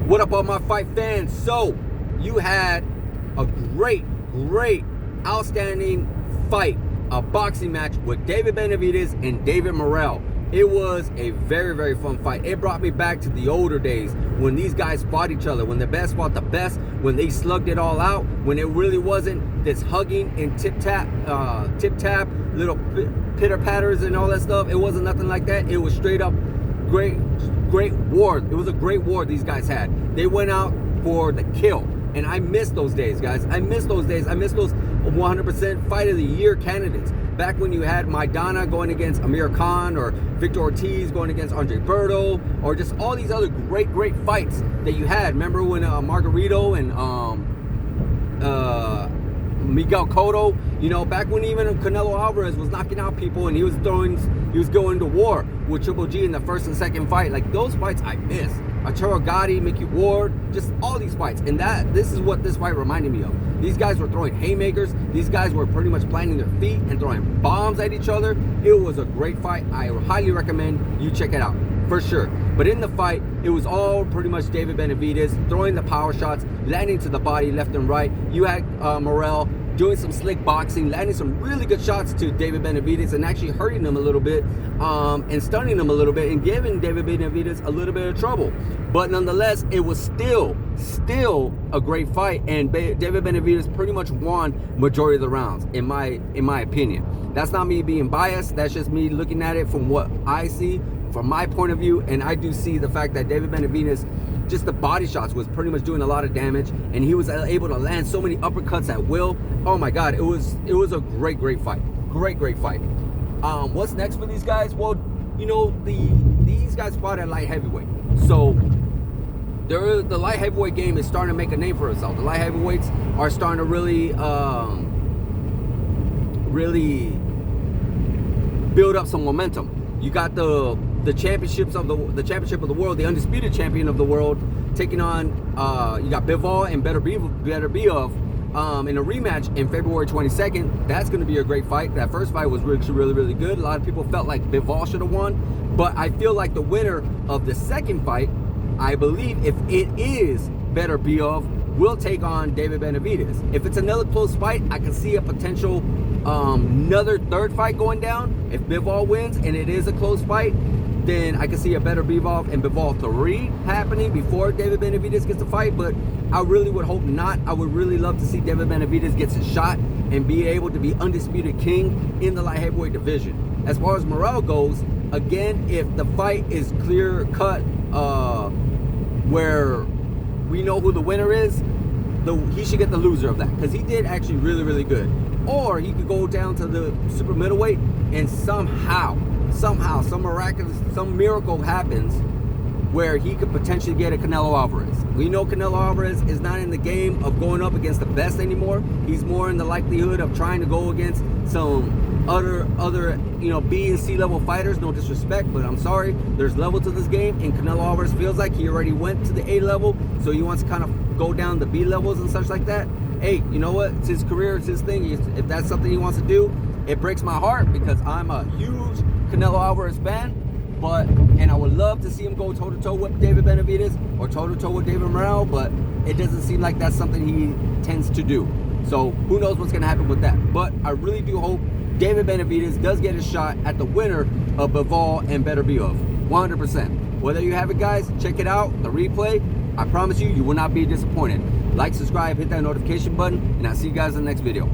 What up, all my fight fans? So, you had a great, outstanding fight, a boxing match with David Benavidez and David Morell. It was a very fun fight. It brought me back to the older days when these guys fought each other, when the best fought the best, when they slugged it all out, when it really wasn't this hugging and tip-tap, little pitter-patters and all that stuff. It wasn't nothing like that. It was straight up great war. It was a great war these guys had. They went out for the kill. And I miss those days, guys. I miss those days. I miss those 100% fight of the year candidates. Back when you had Maidana going against Amir Khan, or Victor Ortiz going against Andre Berto, or just all these other great fights that you had. Remember when Margarito and Miguel Cotto, you know, back when even Canelo Alvarez was knocking out people and he was going to war with Triple G in the first and second fight. Like, those fights I miss. Arturo Gatti, Mickey Ward, just all these fights. And this is what this fight reminded me of. These guys were throwing haymakers. These guys were pretty much planting their feet and throwing bombs at each other. It was a great fight. I highly recommend you check it out, for sure. But in the fight, it was all pretty much David Benavidez throwing the power shots, landing to the body left and right. You had Morell doing some slick boxing, landing some really good shots to David Benavidez and actually hurting him a little bit and stunning him a little bit and giving David Benavidez a little bit of trouble. But nonetheless, it was still a great fight, and David Benavidez pretty much won majority of the rounds, in my opinion. That's not me being biased. That's just me looking at it from what I see, from my point of view. And I do see the fact that David Benavidez, just the body shots was pretty much doing a lot of damage, and he was able to land so many uppercuts at will. Oh my God, it was a great fight. Great fight. What's next for these guys? Well, you know, these guys fought at light heavyweight, so the light heavyweight game is starting to make a name for itself. The light heavyweights are starting to really build up some momentum. You got the championship of the world, the undisputed champion of the world, taking on you got Bivol and Beterbiev in a rematch in February 22nd. That's going to be a great fight. That first fight was really good. A lot of people felt like Bivol should have won, but I feel like the winner of the second fight, I believe, if it is Beterbiev, will take on David Benavidez. If it's another close fight, I can see a potential another third fight going down. If Bivol wins and it is a close fight, then I can see a Beterbiev and Bivol 3 happening before David Benavidez gets a fight. But I really would hope not. I would really love to see David Benavidez gets a shot and be able to be undisputed king in the light heavyweight division. As far as Morell goes, again, if the fight is clear cut, where we know who the winner is, he should get the loser of that, because he did actually really good. Or he could go down to the super middleweight and somehow, some miracle happens where he could potentially get a Canelo Alvarez. We know Canelo Alvarez is not in the game of going up against the best anymore. He's more in the likelihood of trying to go against some other you know, B and C level fighters. No disrespect, but I'm sorry, there's level to this game, and Canelo Alvarez feels like he already went to the A level, so he wants to kind of go down the B levels and such like that. Hey, you know what? It's his career, it's his thing. If that's something he wants to do, it breaks my heart, because I'm a huge Canelo Alvarez fan. And I would love to see him go toe-to-toe with David Benavidez or toe-to-toe with David Morell, but it doesn't seem like that's something he tends to do. So who knows what's going to happen with that. But I really do hope David Benavidez does get a shot at the winner of Bivol and Beterbiev. 100%. Well, there you have it, guys. Check it out, the replay. I promise you, you will not be disappointed. Like, subscribe, hit that notification button, and I'll see you guys in the next video.